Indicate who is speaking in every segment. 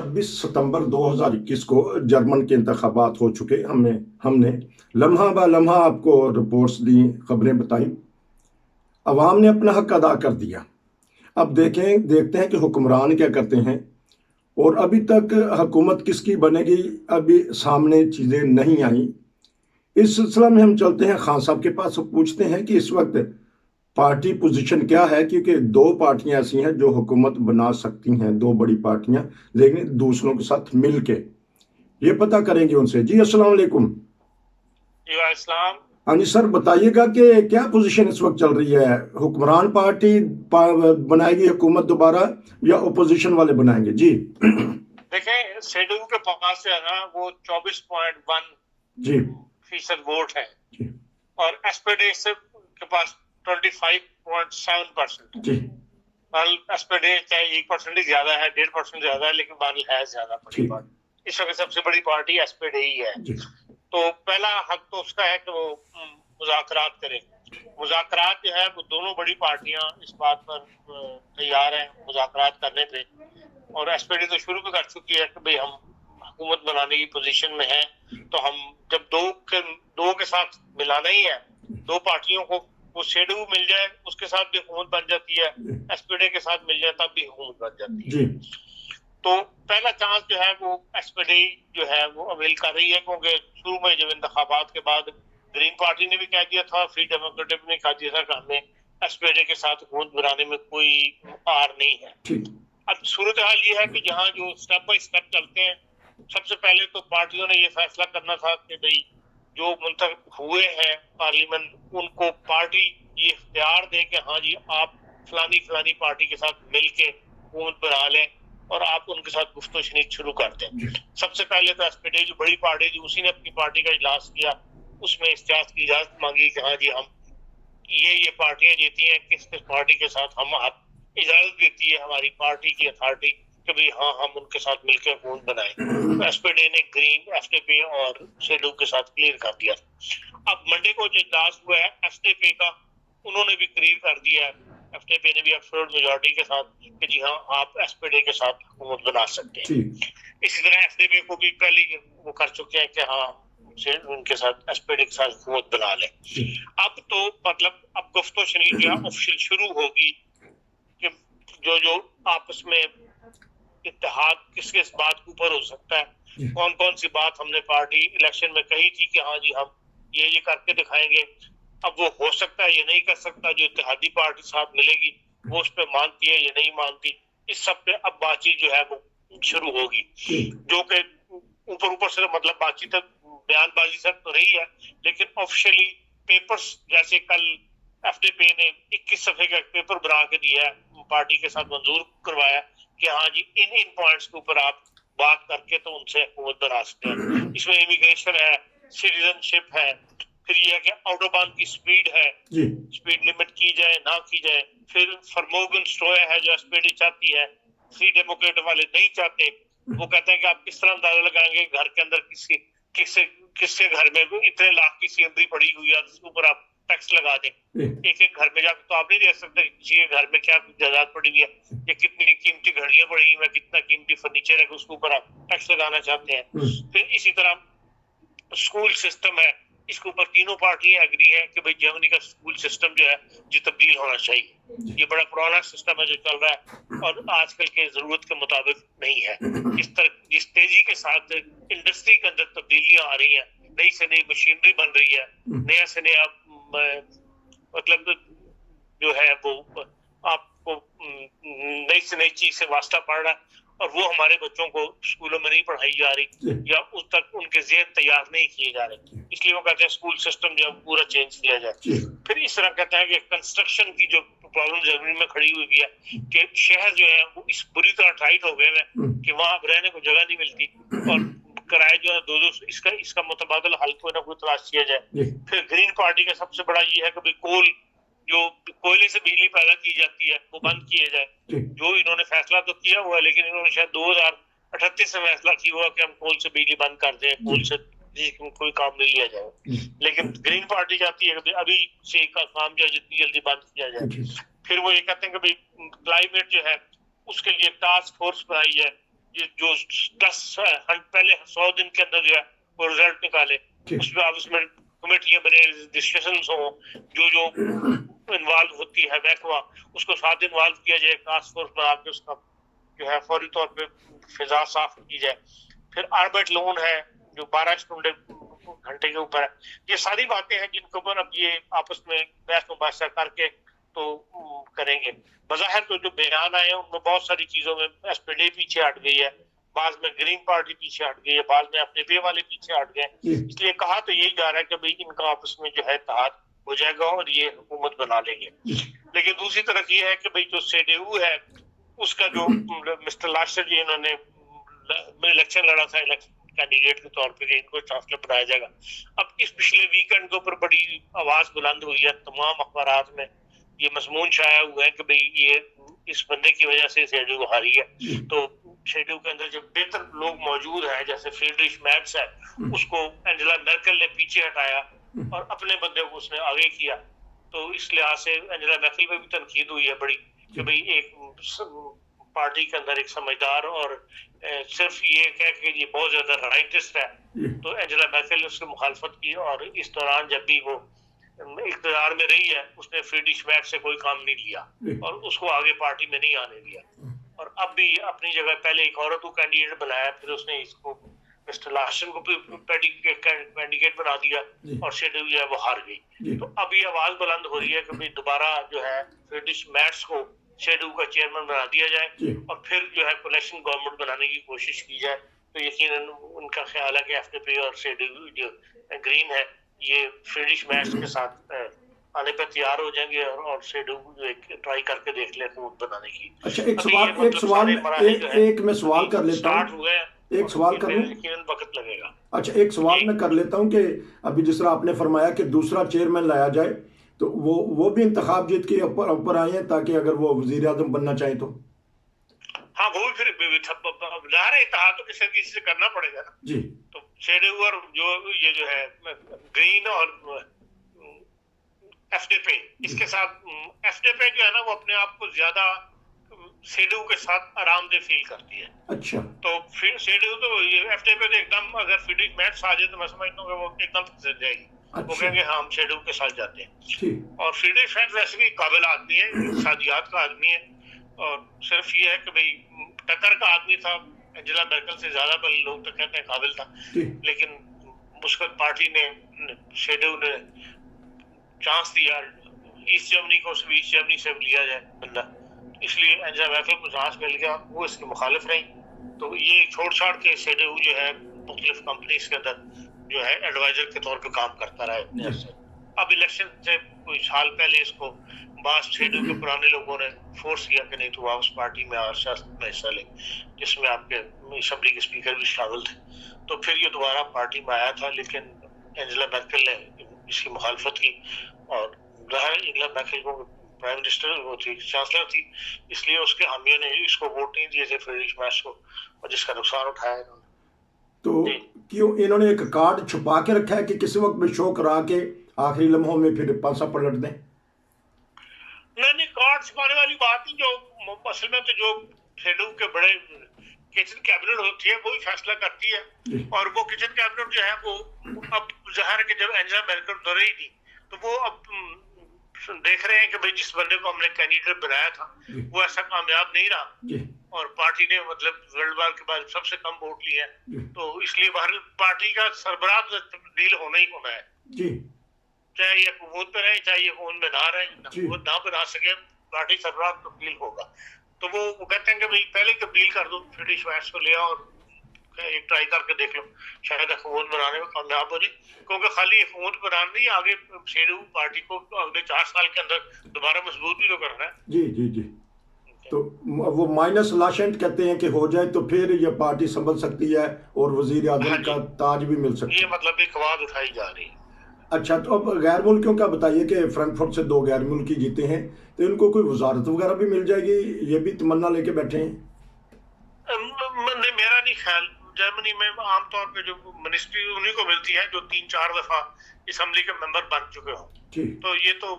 Speaker 1: 26 सितंबर 2021 को जर्मन के इंतखाबात हो चुके। हमने लम्हा ब लम्हा आपको रिपोर्ट्स दी, खबरें बताई, अवाम ने अपना हक अदा कर दिया। अब देखते हैं कि हुक्मरान क्या करते हैं, और अभी तक हुकूमत किसकी बनेगी अभी सामने चीज़ें नहीं आई। इस सिलसिला में हम चलते हैं खान साहब के पास, पूछते हैं कि इस वक्त पार्टी पोजीशन क्या है, क्योंकि दो पार्टियां ऐसी हैं जो हुकूमत बना सकती हैं, दो बड़ी पार्टियां, लेकिन दूसरों के साथ मिलके। ये पता करेंगे उनसे। जी अस्सलाम वालेकुम। हाँ जी सर, बताइएगा कि क्या पोजीशन इस वक्त चल रही है, हुक्मरान पार्टी बनाएगी हुकूमत दोबारा या ओपोजिशन वाले बनाएंगे? जी
Speaker 2: देखें, शेड्यूल के पास जो है ना वो 24.1% वोट है
Speaker 1: जी,
Speaker 2: और एसपीडी के पास 25.7%।
Speaker 1: जी
Speaker 2: एसपीडी चाहे 1% ज्यादा है, 1.5% ज्यादा है, लेकिन बादल है ज्यादा बड़ी पार्टी। इस वक्त सबसे बड़ी पार्टी एसपीडी ही है। तो पहला हक तो उसका है कि वो मुज़ाकरात करे। मुज़ाकरात जो है वो दोनों बड़ी पार्टियां इस बात पर तैयार हैं मुज़ाकरात करने पे, और एसपीडी तो शुरू भी कर चुकी है कि भाई हम हुकूमत बनाने की पोजीशन में हैं। तो हम जब दो के साथ मिलाना ही है, दो पार्टियों को वो शेड्यूल मिल जाए उसके साथ भी हुकूमत बन जाती है, एसपीडी के साथ मिल जाए तब भी हुकूमत बन जाती है। तो पहला चांस जो है वो एसपीडी जो है वो अवेल कर रही है, क्योंकि शुरू में जब इंतखाबात के बाद ग्रीन पार्टी ने भी कह दिया था, फ्री डेमोक्रेटिक ने कह दिया था कि हमें एसपीडी के साथ हुकूमत बनाने में कोई आर नहीं है। अब सूरत हाल ये है कि जहाँ जो स्टेप बाय स्टेप चलते हैं, सबसे पहले तो पार्टियों ने ये फैसला करना था कि भाई जो मुंतखब हुए हैं पार्लियामेंट, उनको पार्टी ये इख्तियार दे कि हाँ जी आप फलानी पार्टी के साथ मिलके हुकूमत बना लें और आप उनके साथ गुफ्तगू शुरू कर दें। सबसे पहले तो एसपीडी जो बड़ी पार्टी थी उसी ने अपनी पार्टी का इजलास किया, उसमें इख्तियार की इजाजत मांगी कि हाँ जी हम ये पार्टियां जीती हैं, किस पार्टी के साथ हम आप इजाजत देती है हमारी पार्टी की अथॉरिटी कि भाई हाँ हम उनके साथ मिलकर हुकूमत बनाएं। तो एसपीडी ने ग्रीन, एफडीपी और शेड्यूल के साथ क्लियर कर दिया। अब मंडे को जो इजलास हुआ है एफडीपी का, उन्होंने भी क्लियर कर दिया है, एफडीपी ने भी एब्सोल्यूट मेजॉरिटी के साथ कि जी हाँ आप एसपीडी के साथ हुकूमत बना सकते हैं। इसी तरह एफडीपी को भी पहले वो कर चुके हैं कि हाँ उनके साथ एसपीडी के साथ हुकूमत बना लें। अब तो मतलब अब गुफ्तगू जो है ऑफिशियल शुरू होगी कि जो आपस में इत्तेहाद किस बात के ऊपर हो सकता है, कौन कौन सी बात हमने पार्टी इलेक्शन में कही थी कि हाँ जी हम ये करके दिखाएंगे। अब वो हो सकता है ये नहीं कर सकता, जो इत्तेहादी पार्टी साथ मिलेगी वो उस पर मानती है या नहीं मानती, इस सब पे अब बातचीत जो है वो शुरू होगी। जो कि ऊपर से मतलब बातचीत तक बयानबाजी तक तो रही है, लेकिन ऑफिशियली पेपर्स जैसे कल एफडीपी ने 21 सफ़े का पेपर बना के दिया है, पार्टी के साथ मंजूर करवाया कि हाँ जी इन पॉइंट्स के ऊपर आप बात करके तो उनसे हुकूमत बना सकते हैं। इसमें इमिग्रेशन है, सिटीजनशिप है, फिर ये है कि ऑटोबान की स्पीड है, स्पीड लिमिट की जाए ना की जाए, फिर फरमोगन स्टोया है जो एसपीडी चाहती है, फ्री डेमोक्रेट वाले नहीं चाहते। वो कहते हैं कि आप किस तरह अंदाजा लगाएंगे घर के अंदर किसके घर में इतने लाख की सीनरी पड़ी हुई है, उसके ऊपर आप टैक्स लगा दें। एक घर में जाकर तो आप नहीं देख सकते किसी के घर में क्या जायदाद पड़ी हुई है, या कितनी कीमती घड़ियां पड़ी हुई है, कितना कीमती फर्नीचर है, उसके ऊपर आप टैक्स लगाना चाहते हैं। फिर इसी तरह स्कूल सिस्टम है, इसके ऊपर तीनों पार्टियां एग्री हैं कि भाई जर्मनी का स्कूल सिस्टम जो है जो तब्दील होना चाहिए। ये बड़ा पुराना सिस्टम है जो चल रहा है और आजकल के जरूरत के मुताबिक नहीं है। जिस तेजी के साथ इंडस्ट्री के अंदर तब्दीलियां आ रही हैं, नई से नई मशीनरी बन रही है, नया से नया मतलब जो है वो आपको नई से नई चीज से वास्ता पड़ रहा है, और वो हमारे बच्चों को स्कूलों में नहीं पढ़ाई जा रही या उस तक उनके ज़हन तैयार नहीं किए जा रहे। इसलिए वो कहते हैं स्कूल सिस्टम जो पूरा चेंज किया जाए। फिर इस तरह कहते हैं कि कंस्ट्रक्शन की जो प्रॉब्लम जर्मनी में खड़ी हुई है कि शहर जो है वो इस बुरी तरह टाइट हो गए हैं कि वहाँ रहने को जगह नहीं मिलती, और किराए जो है दो इसका मुतबादल हल कोई ना कोई तलाश किया जाए। फिर ग्रीन पार्टी का सबसे बड़ा ये है कि कोल जो कोयले से बिजली पैदा की जाती है वो बंद किए जाए। जो इन्होंने फैसला तो किया हुआ है, लेकिन इन्होंने शायद 2038 से फैसला किया हुआ कि हम कोल से बिजली बंद कर दें, कोल से कोई काम नहीं लिया जाए। लेकिन ग्रीन पार्टी चाहती है कि अभी से का काम जो है जितनी जल्दी बंद किया जाए। फिर वो ये कहते हैं कि भाई क्लाइमेट जो है उसके लिए टास्क फोर्स बनाई है, जो 10 पहले 100 दिन के अंदर जो है वो रिजल्ट निकाले, उसमें आप उसमें कमेटियां बने, डिस्कशंस हो, जो इन्वॉल्व होती है महकमा उसको साथ इन्वॉल्व किया जाए, टास्क फोर्स बना के उसका जो है फौरी तौर पे फिजा साफ की जाए। फिर आर्बिट लोन है जो 12 घंटे के ऊपर है। ये सारी बातें हैं जिनके ऊपर अब ये आपस में बहस मुबाशा करके तो करेंगे। बज़ाहिर तो जो बयान आए हैं उनमें बहुत सारी चीजों में एसपीडी पीछे हट गई है, बाद में ग्रीन पार्टी पीछे हट गई है, बाद में अपने पे वाले पीछे हट गए। इसलिए कहा तो यही जा रहा है कि भाई इनका आपस में जो है इत्तेहाद हो जाएगा और ये हुकूमत बना लेंगे। लेकिन दूसरी तरफ ये है कि भाई जो CDU है उसका जो मिस्टर लाशर जी इन्होंने इलेक्शन लड़ा था, इलेक्शन कैंडिडेट के तौर पे इनको चांसलर बनाया जाएगा। अब इस पिछले वीकेंड के ऊपर बड़ी आवाज बुलंद हुई है, तमाम अखबारात में ये मजमून छाया हुआ है कि भाई ये इस बंदे की वजह से CDU हारी है। तो CDU के अंदर जो बेहतर लोग मौजूद हैं जैसे फ्रीडरिश मैर्ज है, उसको एंजेला मर्केल ने पीछे हटाया और अपने बंदे को उसने आगे किया। तो इस लिहाज से एंजेला मर्केल पे भी तनकीद हुई है बड़ी कि भाई एक पार्टी के अंदर एक समझदार और सिर्फ ये कह कि ये बहुत ज्यादा राइटिस्ट है, तो एंजेला मर्केल ने उसकी मुखालफत की और इस दौरान जब भी वो इक़्तिदार में रही है उसने फ्रीडरिश मैर्ज से कोई काम नहीं लिया और उसको आगे पार्टी में नहीं आने दिया। और अब भी अपनी जगह पहले एक औरत को कैंडिडेट बनाया, फिर उसने इसको मिस्टर लाशन को कैंडिडेट बना दिया और CDU जो है वो हार गई। तो अब ये आवाज बुलंद हो रही है कि भाई दोबारा जो है फ्रीडरिश मैर्ज को CDU का चेयरमैन बना दिया जाए और फिर जो है कोलिशन गवर्नमेंट बनाने की कोशिश की जाए। तो यकीनन उनका ख्याल है कि FDP और CDU जो ग्रीन है ये फ्रीडरिश मैर्ज के साथ आने पर तैयार हो जाएंगे और CDU जो एक ट्राई करके देख ले हुकूमत बनाने की।
Speaker 1: अच्छा एक मैं सवाल कर लेता हूँ, एक सवाल कर लूं,
Speaker 2: वक्त लगेगा।
Speaker 1: अच्छा एक सवाल मैं कर लेता हूं कि अभी जिस तरह आपने फरमाया कि दूसरा चेयरमैन लाया जाए, तो वो भी इंतखाब जीत के ऊपर आए हैं ताकि अगर वो वजीर आजम बनना चाहें तो
Speaker 2: हाँ वो भी फिर इत्तेहाद तो किसी से करना पड़ेगा ना
Speaker 1: जी।
Speaker 2: तो CDU और ये जो है ग्रीन और FDP इसके साथ FDP जो है ना वो अपने आप को ज्यादा CDU के साथ आरामदेह फील करती है।
Speaker 1: अच्छा
Speaker 2: तो फिर CDU तो ये FDP तो एकदम अगर फ्रीडरिश मैर्ज आ जाए तो मैं समझता हूँ वो एकदम फिसल जाएगी।
Speaker 1: अच्छा।
Speaker 2: वो कहेंगे हाँ हम CDU के साथ जाते हैं। और फ्रीडरिश मैर्ज वैसे भी काबिल आदमी है, इक़्तिसादियात का आदमी है और सिर्फ ये है कि भाई टक्कर का आदमी था, एंजेला मर्केल से ज्यादा लोग तो कहते हैं काबिल था, लेकिन उसको पार्टी ने CDU ने चांस दिया ईस्ट जर्मनी को, ईस्ट जर्मनी से लिया जाए बंदा, इसलिए एंजेला मर्केल को चांस मिल गया, वो इसके मुखालिफ रही। तो ये छोड़ छाड़ के CDU जो है मुख्तलिफ कंपनीज के अंदर जो है एडवाइजर के तौर पे काम करता रहा है। अब इलेक्शन से कुछ साल पहले इसको बास CDU के पुराने लोगों ने फोर्स किया कि नहीं तो वापस पार्टी में और सियासत में हिस्सा ले, जिसमें आपके असेंबली के स्पीकर भी शामिल थे। तो फिर ये दोबारा पार्टी में आया था, लेकिन एंजेला मर्केल ने इसकी मुखालफत की और एंजेला मर्केल को प्राइम मिनिस्टर वो थी, चांसलर थी, इसलिए उसके हामियों ने इसको वोट नहीं दिए थे फ्रीडरिश मैर्ज को और जिसका नुकसान उठाया इन्होंने।
Speaker 1: तो क्यों इन्होंने एक कार्ड छुपा के रखा है कि किसी वक्त भी शो करा के आखिरी लम्हों में फिर पासा पलट दें?
Speaker 2: नहीं कार्ड छुपाने वाली बात नहीं, जो असल में तो जो CDU के बड़े किचन कैबिनेट होती है वही फैसला करती है और वो किचन कैबिनेट जो है वो अब ज़ाहिर है कि जब एंजेला मर्केल तो रही थी तो वो अब देख रहे हैं कि भाई जिस बंदे को हमने कैंडिडेट बनाया था वो ऐसा कामयाब नहीं रहा और पार्टी ने मतलब वर्ल्ड वार के बाद सबसे कम वोट लिए हैं, तो इसलिए पार्टी का सरबराह तब्दील होना ही होना है, चाहे ये हुकूमत में रहे चाहे ये हुकूमत में ना रहे, हुकूमत ना बना सके पार्टी सरबराह तब्दील होगा। तो वो कहते हैं कि भाई पहले तब्दील कर दो, फ्रीडरिश मैर्ज को ले आओ और एक ट्राई करके देख लो, शायद हुकूमत बनाने में कामयाब हो जाए, क्योंकि खाली हुकूमत बनाना नहीं, आगे CDU पार्टी को अगले 4 साल के अंदर दोबारा मजबूत भी तो करना है।
Speaker 1: जी जी जी। तो वो माइनस लाशेंट कहते हैं कि हो जाए तो फिर ये पार्टी संभल सकती है और वजीर आजम का ताज भी मिल सकता है,
Speaker 2: ये मतलब एक आवाज उठाई जा रही है।
Speaker 1: अच्छा, तो अब गैर मुल्कियों का बताइए कि फ्रैंकफर्ट से 2 गैर मुल्की जीते हैं, तो इनको कोई वजारत वगैरह भी मिल जाएगी, ये भी तमन्ना लेके बैठे हैं?
Speaker 2: मेरा नहीं ख्याल, जर्मनी में आमतौर पे जो मिनिस्ट्री उन्हीं को मिलती है जो 3-4 दफा असेंबली के मेंबर बन चुके हो, तो ये तो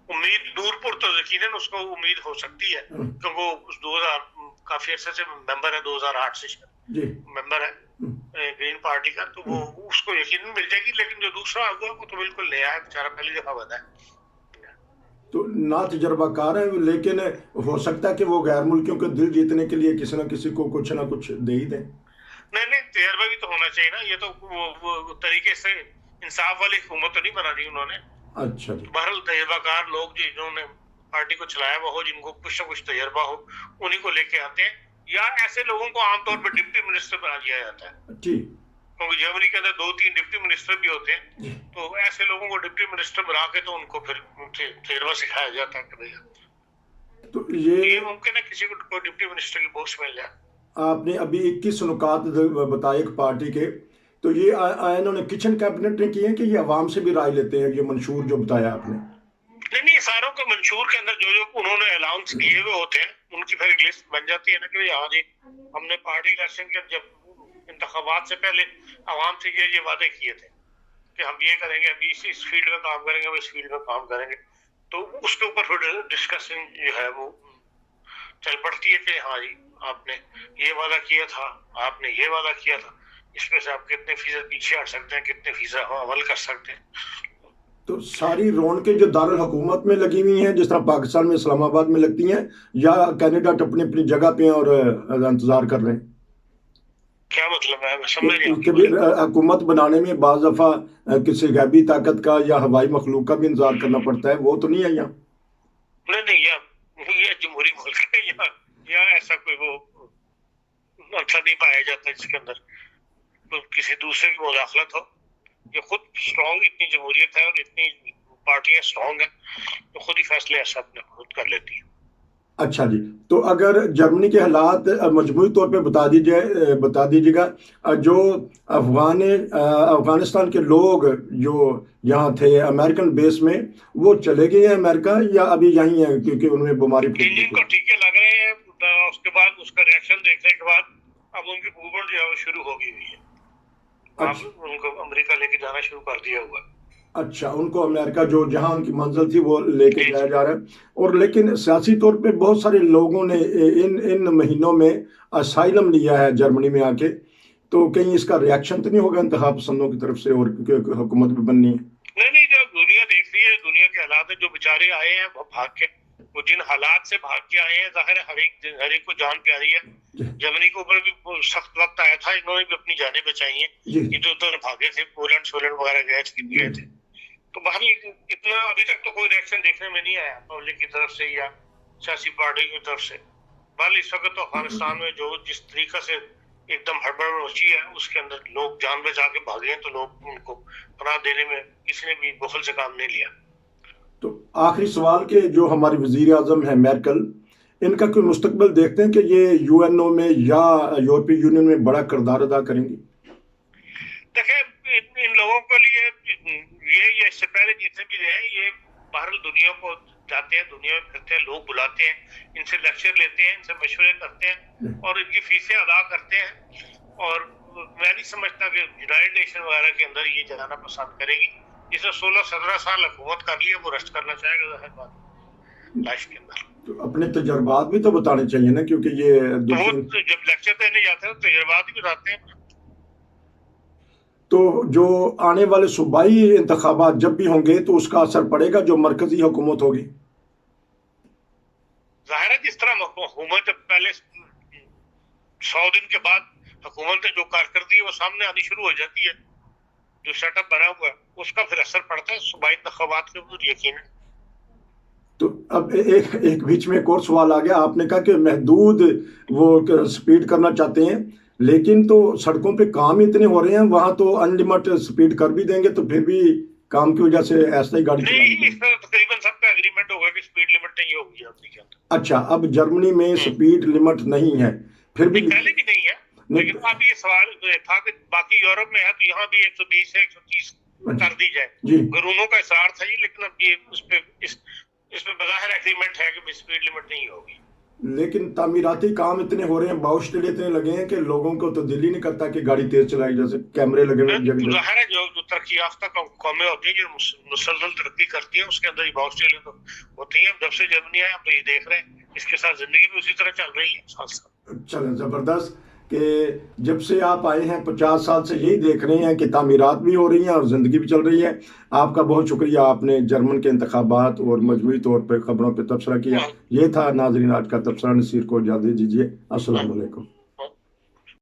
Speaker 2: उम्मीद दूरपुर तो यकीनन उसको उम्मीद हो सकती है, क्योंकि 2000 काफी अरसे से मेंबर है, 2008 से
Speaker 1: जी
Speaker 2: मेंबर है ग्रीन पार्टी का, तो वो उसको यकीन मिल जाएगी। लेकिन जो दूसरा हुआ वो तो बिल्कुल नया है, बेचारा पहली दफा बना है।
Speaker 1: तो ना तजर्बाकार है, लेकिन हो सकता है कि वो गैर मुल्कियों के दिल जीतने के लिए किसी न किसी को कुछ ना कुछ दे ही दें।
Speaker 2: नहीं, तजर्बा भी तो होना चाहिए ना। ये तो वो तरीके से इंसाफ वाली हुकूमत तो नहीं बना दी उन्होंने।
Speaker 1: अच्छा जी।
Speaker 2: बहरहाल तजर्बाकार लोग जिन्होंने पार्टी को चलाया हुआ हो, जिनको कुछ न कुछ तजर्बा हो, उन्हीं को लेके आते हैं, या ऐसे लोगों को आमतौर पर डिप्टी मिनिस्टर बना दिया जाता है।
Speaker 1: ठीक,
Speaker 2: क्योंकि जर्मनी के अंदर 2-3 डिप्टी मिनिस्टर भी होते हैं, तो ऐसे लोगों को डिप्टी मिनिस्टर बना के तो उनको फिर तजर्बा सिखाया जाता है कि भैया
Speaker 1: तो
Speaker 2: ये
Speaker 1: ये
Speaker 2: मुमकिन है किसी को डिप्टी मिनिस्टर की पोस्ट मिल जाए।
Speaker 1: आपने अभी 21 नुकात बताए एक पार्टी के, तो ये इन्होंने किचन कैबिनेट ने किए हैं कि ये अवाम से भी राय लेते हैं, ये मंशूर जो बताया आपने?
Speaker 2: नहीं, सारों के मंशूर के अंदर जो जो उन्होंने अलाउंस किए हुए होते हैं, उनकी फिर एक लिस्ट बन जाती है ना कि हाँ जी हमने पार्टी इलेक्शन के जब इंतखाबात से पहले आवाम से ये वादे किए थे कि हम ये करेंगे, अभी इस फील्ड में काम करेंगे, इस फील्ड में काम करेंगे, तो उसके ऊपर फिर डिस्कशन जो है वो चल पड़ती है कि हाँ जी आपने ये वादा किया था, आपने ये वादा किया था, इसमें से आप कितने फीसद पीछे हट सकते हैं, कितने फीसद अमल कर सकते हैं।
Speaker 1: तो सारी रौनकें जो दारुल हुकूमत में लगी हुई हैं, जिस तरह पाकिस्तान में इस्लामाबाद में लगती हैं, या कैंडिडेट अपनी अपनी जगह पे हैं और इंतजार कर रहे हैं?
Speaker 2: क्या मतलब है, मैं समझ नहीं
Speaker 1: कभी हुकूमत बनाने में बाज़ दफ़ा किसी गैबी ताकत का या हवाई मखलूक का भी इंतजार करना पड़ता है, वो तो नहीं है यहाँ?
Speaker 2: नहीं, ये जमहूरी मुल्क है, यहाँ ऐसा कोई वो अच्छा नहीं पाया जाता जिसके अंदर तो किसी दूसरे की मुदाखलत हो। ये खुद स्ट्रॉन्ग, इतनी जमहूरियत है और इतनी पार्टियां स्ट्रॉन्ग है, तो खुद ही फैसले ऐसा अपने खुद कर लेती है।
Speaker 1: अच्छा जी, तो अगर जर्मनी के हालात मजमूई तौर पे बता दीजिएगा, जो अफगानिस्तान के लोग जो यहाँ थे अमेरिकन बेस में, वो चले गए हैं अमेरिका या अभी यहीं हैं क्योंकि उनमें बीमारी
Speaker 2: जिनको टीके लग रहे हैं, उसके बाद उसका रिएक्शन देखने के बाद अब उनकी मूवमेंट जो है वो शुरू हो गई है। अब उनको अमेरिका लेके जाना शुरू कर दिया हुआ।
Speaker 1: अच्छा, उनको अमेरिका जो जहां उनकी मंजिल थी वो लेके जाया जा रहा है। और लेकिन सियासी तौर पे बहुत सारे लोगों ने इन महीनों में असाइलम लिया है जर्मनी में आके, तो कहीं इसका रिएक्शन तो नहीं होगा इंतहा पसंदों की तरफ से और हुकूमत भी बननी है?
Speaker 2: नहीं, जो दुनिया देख रही है, दुनिया के हालात है, जो बेचारे आए हैं वो भाग के, वो जिन हालात से भाग के आए हैं, जाहिर है हर एक को जान प्यारी है। जर्मनी के ऊपर भी सख्त वक्त आया था, इन्होंने भी अपनी जानें बचाई हैं, इधर उधर भागे थे, पोलैंड वगैरह गए थे। तो बाहर इतना अभी तक तो कोई रिएक्शन देखने में नहीं आया पब्लिक की तरफ से या सियासी पार्टी की तरफ से। बल इस वक्त तो अफगानिस्तान में जो जिस तरीका से एकदम हड़बड़ मची है, उसके अंदर लोग जान बचा के भागे हैं, तो लोग उनको पनाह देने में किसी ने भी बुखल से काम नहीं लिया।
Speaker 1: तो आखिरी सवाल के जो हमारी वजीर आजम है मेर्केल, इनका कोई मुस्तकबिल देखते हैं कि ये यूएनओ में या यूरोपीय यूनियन में बड़ा किरदार अदा करेंगी?
Speaker 2: देखिए, इन लोगों के लिए ये इससे पहले जितने भी रहे, ये बाहर दुनिया को जाते हैं, दुनिया में फिरते हैं, लोग बुलाते हैं, इनसे लेक्चर लेते हैं, इनसे मशवरे करते हैं और इनकी फीसें अदा करते हैं। और मैं नहीं समझता कि यूनाइटेड नेशन वगैरह के अंदर ये जाना पसंद करेगी। जिसने 16-17 साल हुकूमत कर ली है, वो रेस्ट करना चाहेगा जाहिर बात लाइफ के अंदर।
Speaker 1: तो अपने तजर्बात भी तो बताने चाहिए ना, क्योंकि ये
Speaker 2: तो वो जब लेक्चर देने जाते हैं तो तजर्बात भी बताते हैं।
Speaker 1: तो जो आने वाले सूबाई इंतखाबात जब भी होंगे तो उसका असर पड़ेगा जो मरकजी हुकूमत होगी?
Speaker 2: जाहिर है जिस तरह हुकूमत पहले 100 दिन के बाद हुकूमत ने जो कारकर्दगी है वो सामने आनी शुरू हो जाती है, जो सेटअप बना हुआ है उसका फिर असर पड़ता है सूबाई इंतखाबात के ऊपर, यकीन है।
Speaker 1: तो अब एक बीच में एक और सवाल आ गया, आपने कहा कि महदूद वो स्पीड करना चाहते हैं, लेकिन तो सड़कों पे काम इतने हो रहे हैं, वहां तो अनलिमिटेड स्पीड कर भी देंगे तो फिर भी काम की वजह से ऐसा ही गाड़ी
Speaker 2: नहीं, इस तरह तकरीबन सबका एग्रीमेंट होगा कि स्पीड लिमिट नहीं होगी जर्मनी के अंदर।
Speaker 1: अच्छा, अब जर्मनी में स्पीड लिमिट नहीं है, फिर भी
Speaker 2: पहले भी नहीं है, लेकिन अब ये सवाल था कि बाकी यूरोप में है तो यहाँ भी 120 से 130 कर दी जाए, कानूनों का इसरार था ये, लेकिन अब ये इसमें बज़ाहिर एग्रीमेंट है कि स्पीड लिमिट नहीं होगी।
Speaker 1: लेकिन तामीराती काम इतने हो रहे हैं, बाउश इतने लगे हैं कि लोगों को तो दिल ही नहीं करता कि गाड़ी तेज चलाई, जैसे कैमरे लगे हुए जगह।
Speaker 2: ज़ाहिर है जो तरक्की याफ्ता कौमें होती हैं जो मुसलसल तरक्की करती हैं, उसके अंदर ही बाउश तो होती हैं। जब से जर्मनी आए हम तो ये देख रहे हैं اس کے ساتھ زندگی بھی اسی طرح چل رہی ہے ساتھ ساتھ.
Speaker 1: چلیں زبردست کہ جب سے آپ آئے ہیں 50 سال سے یہی دیکھ رہے ہیں کہ تعمیرات بھی ہو رہی ہیں اور زندگی بھی چل رہی ہے. آپ کا بہت شکریہ، آپ نے جرمن کے انتخابات اور مجموعی طور پہ خبروں پہ تبصرہ کیا. یہ تھا ناظرین آج کا تبصرہ. نصیر کو اجازت دیجیے. السلام علیکم.